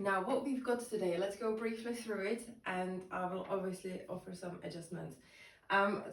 Now, what we've got today, let's go briefly through it, and I will obviously offer some adjustments.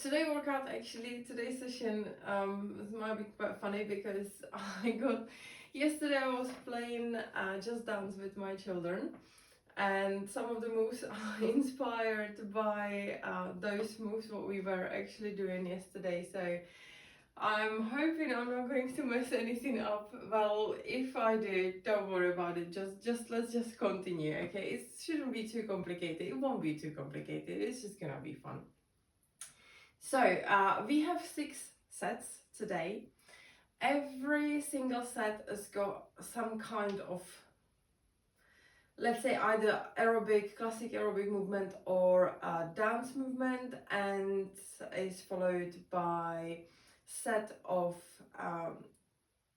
Today's session might be quite funny because yesterday I was playing Just Dance with my children, and some of the moves are inspired by those moves what we were actually doing yesterday. So I'm hoping I'm not going to mess anything up. Well, if I do, don't worry about it. Just let's just continue, okay? It shouldn't be too complicated. It won't be too complicated. It's just gonna be fun. So we have 6 sets today. Every single set has got some kind of, let's say, either classic aerobic movement or dance movement, and is followed by set of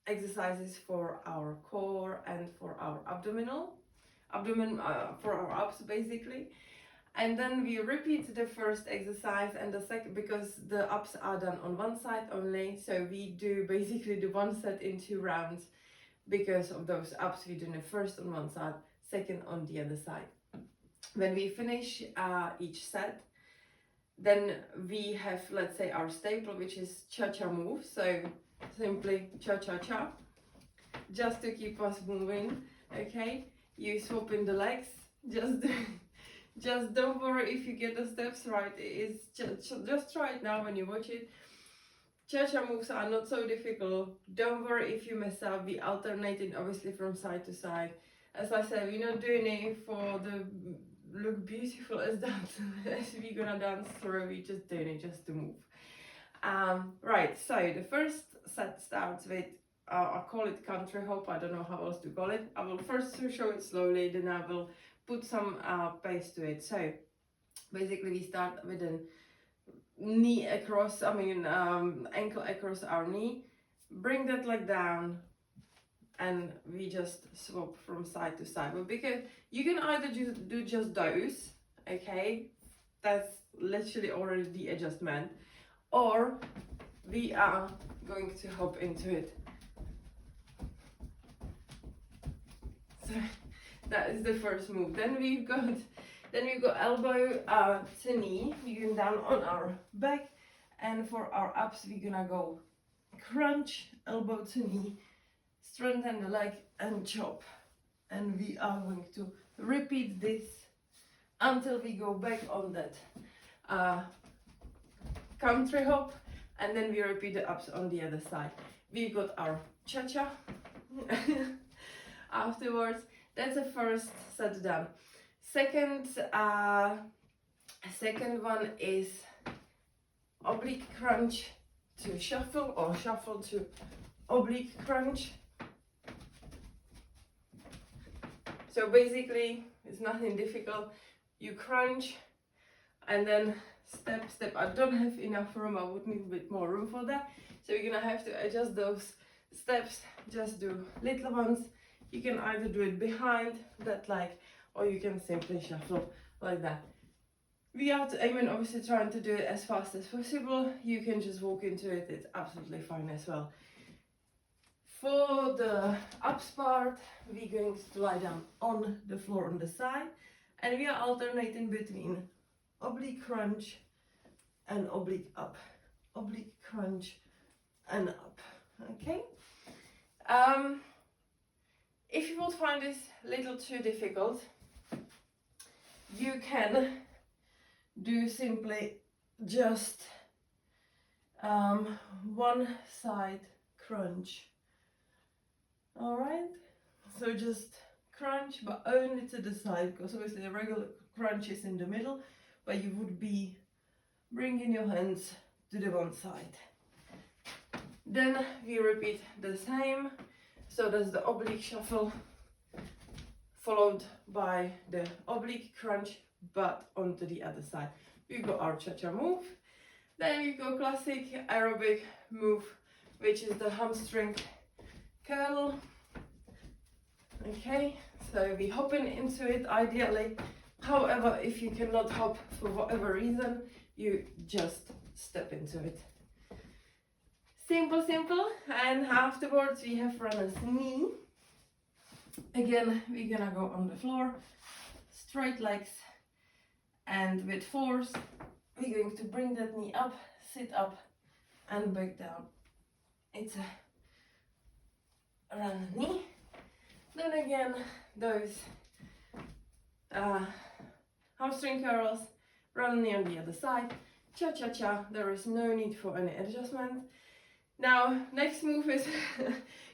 exercises for our core and for our abdomen for our abs basically. And then we repeat the first exercise and the second, because the abs are done on one side only, so we do basically the one set in 2 rounds. Because of those abs, we do the first on one side, second on the other side. When we finish each set, then we have, let's say, our staple, which is cha-cha move. So simply cha-cha-cha, just to keep us moving, okay? You swap in the legs, just don't worry if you get the steps right. It's just try it now when you watch it. Cha-cha moves are not so difficult. Don't worry if you mess up. We alternating obviously from side to side. As I said, we're not doing it for the look beautiful as that as we're gonna dance through. We're just doing it just to move. Right, so the first set starts with I call it country hop. I don't know how else to call it. I will first show it slowly, then I will put some pace to it. So basically we start with an ankle across our knee, bring that leg down, and we just swap from side to side. But because you can either do just those, okay, that's literally already the adjustment, or we are going to hop into it. So that is the first move. Then we've got elbow to knee. We're going down on our back, and for our abs we're gonna go crunch, elbow to knee, strengthen the leg and chop. And we are going to repeat this until we go back on that country hop, and then we repeat the abs on the other side. We've got our cha-cha afterwards. That's the first set done. Second one is oblique crunch to shuffle, or shuffle to oblique crunch. So basically it's nothing difficult. You crunch and then step. I don't have enough room. I would need a bit more room for that, so you're gonna have to adjust those steps. Just do little ones. You can either do it behind that leg, or you can simply shuffle like that. We are aiming obviously trying to do it as fast as possible. You can just walk into it, it's absolutely fine as well. For the abs part, we're going to lie down on the floor on the side, and we are alternating between oblique crunch and oblique up, oblique crunch and up, okay? If you would find this a little too difficult, you can do simply just one side crunch. All right, so just crunch, but only to the side, because obviously the regular crunch is in the middle, but you would be bringing your hands to the one side. Then we repeat the same. So that's the oblique shuffle followed by the oblique crunch, but onto the other side. We got our cha-cha move. Then we go classic aerobic move, which is the hamstring curl. Okay, so we hopping into it ideally. However, if you cannot hop for whatever reason, you just step into it. Simple, and afterwards we have runner's knee. Again, we're gonna go on the floor, straight legs, and with force, we're going to bring that knee up, sit up, and back down. It's a run knee. Then again, those hamstring curls, run knee on the other side, cha-cha-cha. There is no need for any adjustment. Now, next move is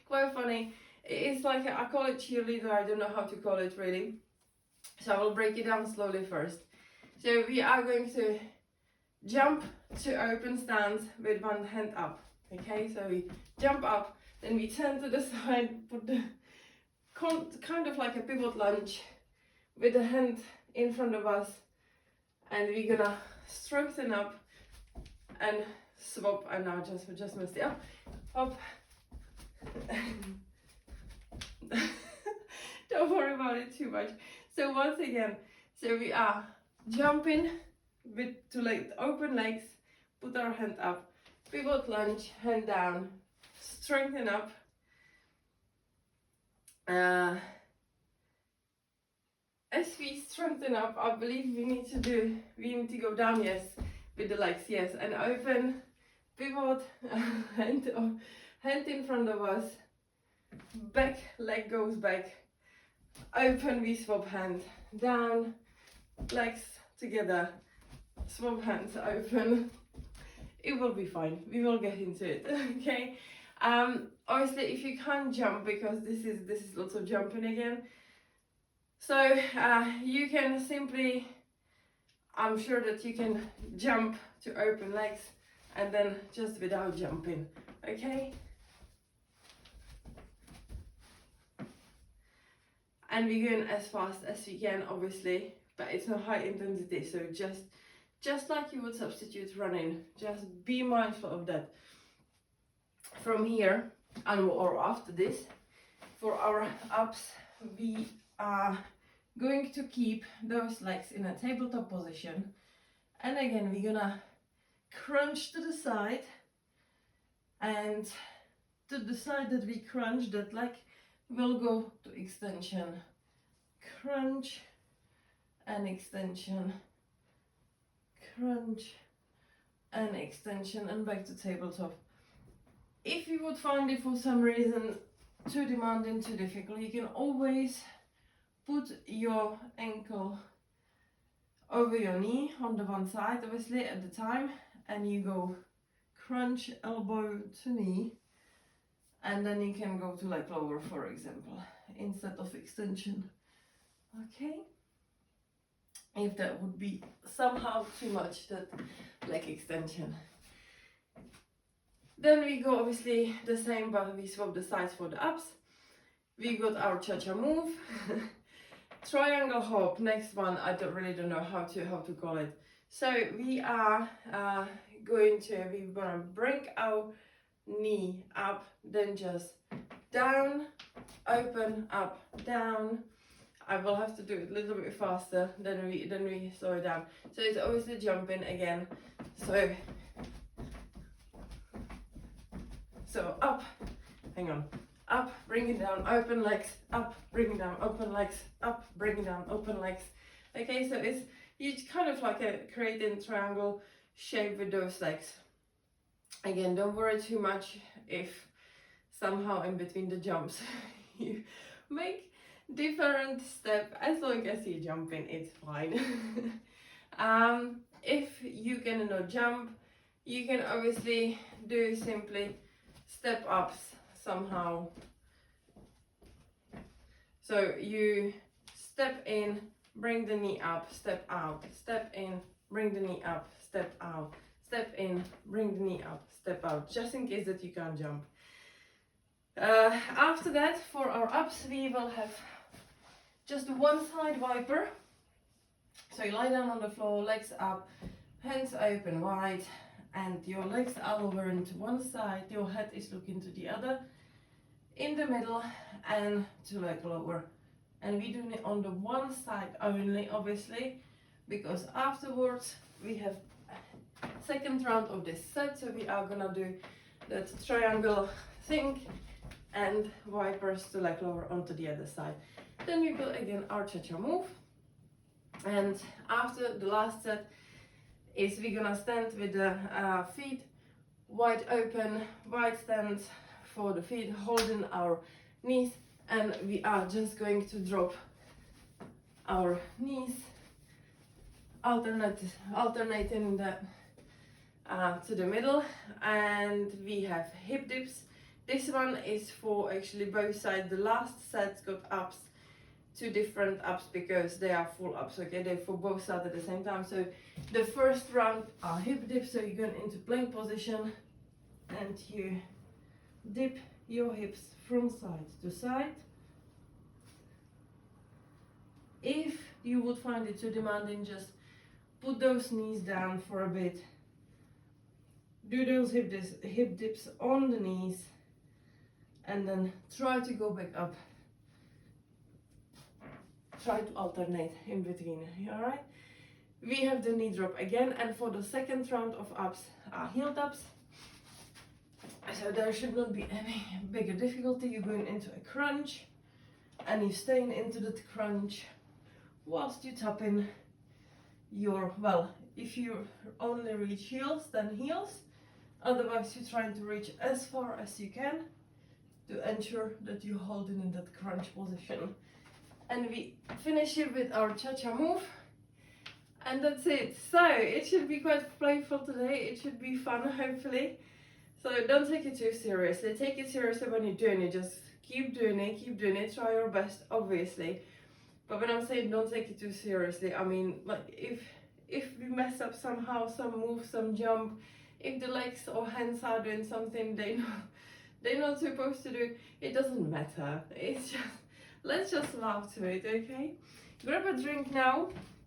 quite funny. It's like, I call it cheerleader, I don't know how to call it really. So I will break it down slowly first. So we are going to jump to open stance with one hand up. Okay, so we jump up, then we turn to the side, put the kind of like a pivot lunge with the hand in front of us, and we're gonna strengthen up and swap. And now just missed it up. Don't worry about it too much. So once again, so we are jumping with open legs, put our hand up, pivot lunge, hand down, strengthen up. As we strengthen up, I believe we need to go down, yes, with the legs, yes, and open, pivot, hand in front of us, back, leg goes back, open, we swap hand, down, legs together, swap hands, open. It will be fine, we will get into it. Okay. Obviously, if you can't jump, because this is lots of jumping again, so you can simply, I'm sure that you can jump to open legs and then just without jumping. Okay. And we're going as fast as we can, obviously, but it's not high intensity, so just like you would substitute running, just be mindful of that. From here, or after this, for our ups, we are going to keep those legs in a tabletop position, and again we're gonna crunch to the side, and to the side that we crunch, that leg will go to extension, crunch and extension, crunch and extension, and back to tabletop. If you would find it for some reason too demanding, too difficult, you can always put your ankle over your knee on the one side, obviously, at the time, and you go crunch elbow to knee, and then you can go to leg lower, for example, instead of extension. Okay, if that would be somehow too much, that leg extension. Then we go obviously the same, but we swap the sides for the ups. We got our cha-cha move. Triangle hop, next one, I really don't know how to call it. So we are we're gonna bring our knee up, then just down, open, up, down. I will have to do it a little bit faster, then we slow it down. So it's obviously jumping again. So up, hang on, up, bring it down, open legs, up, bring it down, open legs, up, bring it down, open legs. Okay, so you kind of like creating triangle shape with those legs. Again, don't worry too much if somehow in between the jumps you make different step. As long as you're jumping, it's fine. If you cannot jump, you can obviously do simply step ups somehow. So you step in, bring the knee up, step out, step in, bring the knee up, step out, step in, bring the knee up, step out, just in case that you can't jump. After that, for our ups, we will have just one side wiper. So you lie down on the floor, legs up, hands open wide, and your legs are over into one side, your head is looking to the other, in the middle, and to leg lower. And we do it on the one side only, obviously, because afterwards we have second round of this set, so we are gonna do that triangle thing and wipers to leg lower onto the other side. Then we will again our cha-cha move, and after the last set is we're gonna stand with the feet wide open, wide stance for the feet, holding our knees, and we are just going to drop our knees, alternating the to the middle, and we have hip dips. This one is for actually both sides. The last set got ups, two different ups because they are full ups, okay? They're for both sides at the same time. So the first round are hip dips, so you're going into plank position and you dip your hips from side to side. If you would find it too demanding, just put those knees down for a bit. Do those hip dips on the knees and then try to go back up. Try to alternate in between, alright? We have the knee drop again, and for the second round of ups are heel taps. So there should not be any bigger difficulty. You're going into a crunch and you're staying into that crunch whilst you tap in your, well, if you only reach heels, then heels. Otherwise you're trying to reach as far as you can to ensure that you're holding in that crunch position. And we finish it with our cha-cha move, and that's it. So it should be quite playful today. It should be fun, hopefully. So don't take it too seriously. Take it seriously when you're doing it. Just keep doing it, try your best, obviously. But when I'm saying don't take it too seriously, I mean, like, if we mess up somehow, some move, some jump, if the legs or hands are doing something they're not supposed to do, it doesn't matter. It's just, let's just laugh to it, okay? Grab a drink now,